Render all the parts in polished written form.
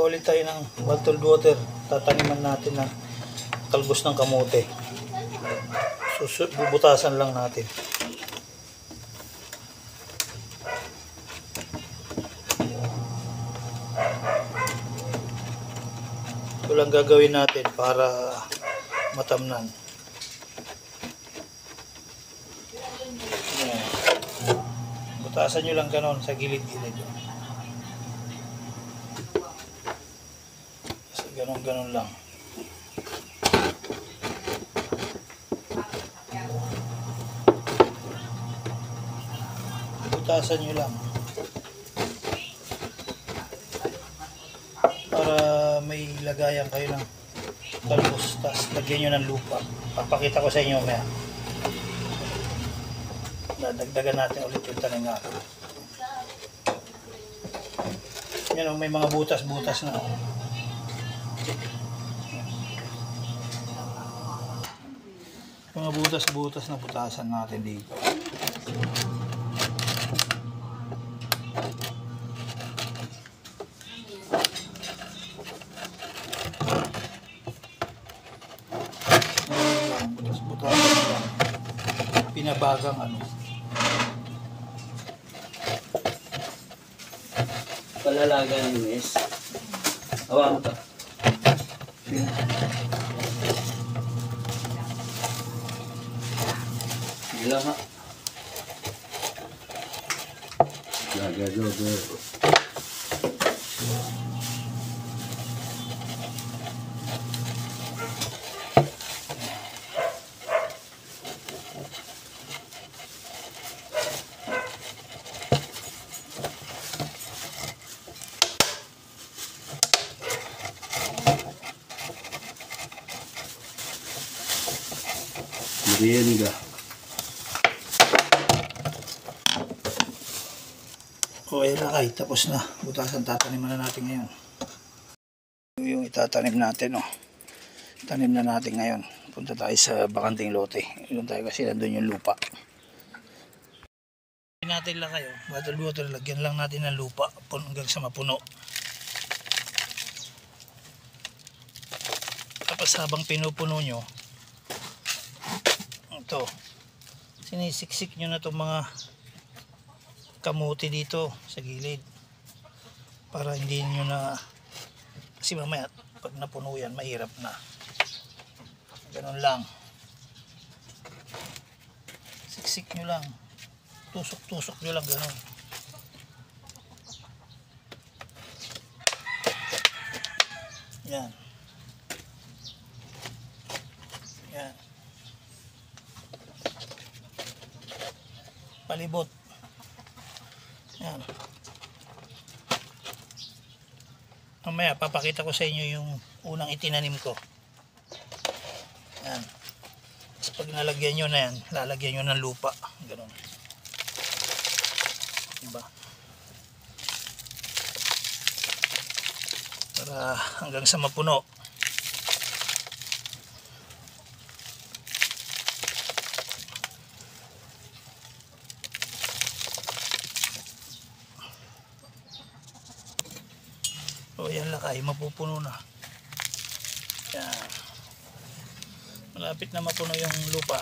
Gagawa ulit tayo ng bottled water. Tataniman natin ng talbos ng kamote. Bubutasan lang natin. Ito lang gagawin natin para matamnan. Ayan. Butasan nyo lang ganon sa gilid-gilid. Ganon lang. Butasan nyo lang para may lagayan kayo ng talbos, tapos lagyan nyo ng lupa. Papakita ko sa inyo maya. Dadagdagan natin ulit yung tanim natin. Yan o, may mga butas-butas na. Mga butas-butas na butasan natin dito. Butas-butasan lang. Pinabagang ano. Palalaga ng mes. Awa mo to. Gila ha. Laga dodo. Merienda. O ayan na kay, tapos na. Butasan, tataniman na natin ngayon. Yung itatanim natin, oh. Tanim na natin ngayon. Punta tayo sa bakanting lote. Doon tayo kasi nandun yung lupa. Natin lang kayo, bottled water, lagyan lang natin ng lupa hanggang sa mapuno. Tapos habang pinupuno nyo, ito, sinisiksik nyo na itong mga kamuti dito sa gilid para hindi nyo na, kasi mamaya pag napuno yan mahirap na. Ganun lang, siksik nyo lang, tusok nyo lang ganun. Yan yan, palibot. Yan. Mamaya papakita ko sa inyo yung unang itinanim ko. Yan. Tapos pag nalagyan nyo na yan, lalagyan nyo ng lupa. Ganun. Diba? Para hanggang sa mapuno. O yan lakay, mapupuno na. Yan. Malapit na mapuno yung lupa.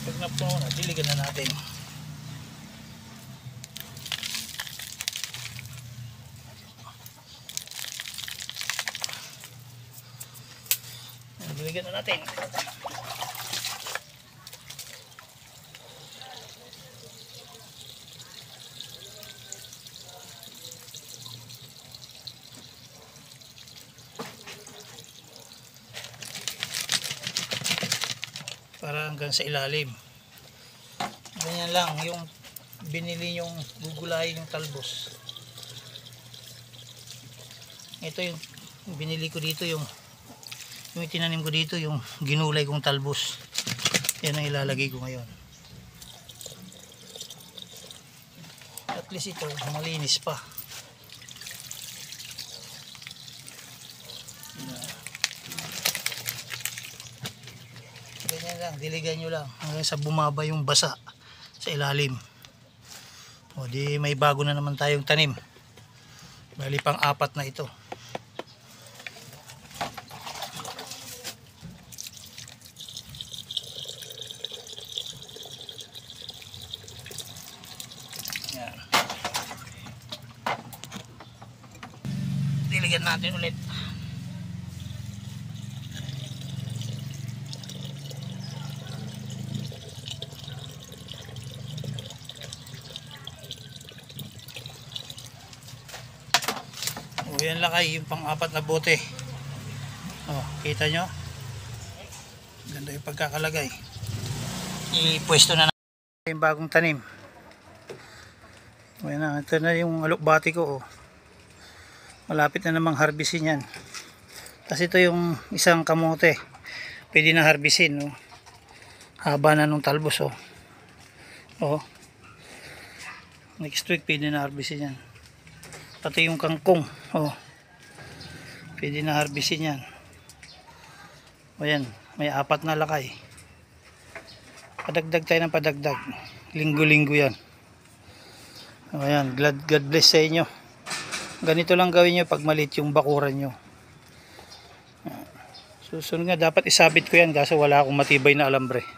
Pag napuno na, diligan na natin. Diligan na natin. Para hanggang sa ilalim. Ganyan lang yung binili yung gugulayin yung talbos. Ito yung binili ko dito, yung tinanim ko dito, yung ginulay kong talbos. Yan ang ilalagay ko ngayon. At least ito malinis pa. Yan lang, diligan nyo lang hanggang sa bumaba yung basa sa ilalim. O di may bago na naman tayong tanim. Bali pang 4 na ito. Yan. Diligan natin ulit. O yan lakay, yung pang 4 na bote. O, kita nyo? Ganda yung pagkakalagay. Ipwesto na natin yung bagong tanim. O yan na, ito na yung alokbati ko. O. Malapit na namang harbisin yan. Kasi ito yung isang kamote. Pwede na harbisin. O. Haba na nung talbos. O. O. Next week pwede na harbisin yan. Pati yung kangkong. Oh. Pwede na harbisin yan. O yan. May 4 na lakay. Padagdag tayo ng padagdag. Linggo-linggo yan. O yan. God bless sa inyo. Ganito lang gawin nyo pag maliit yung bakuran nyo. Susunod nga. Dapat isabit ko yan. Kaso wala akong matibay na alambre.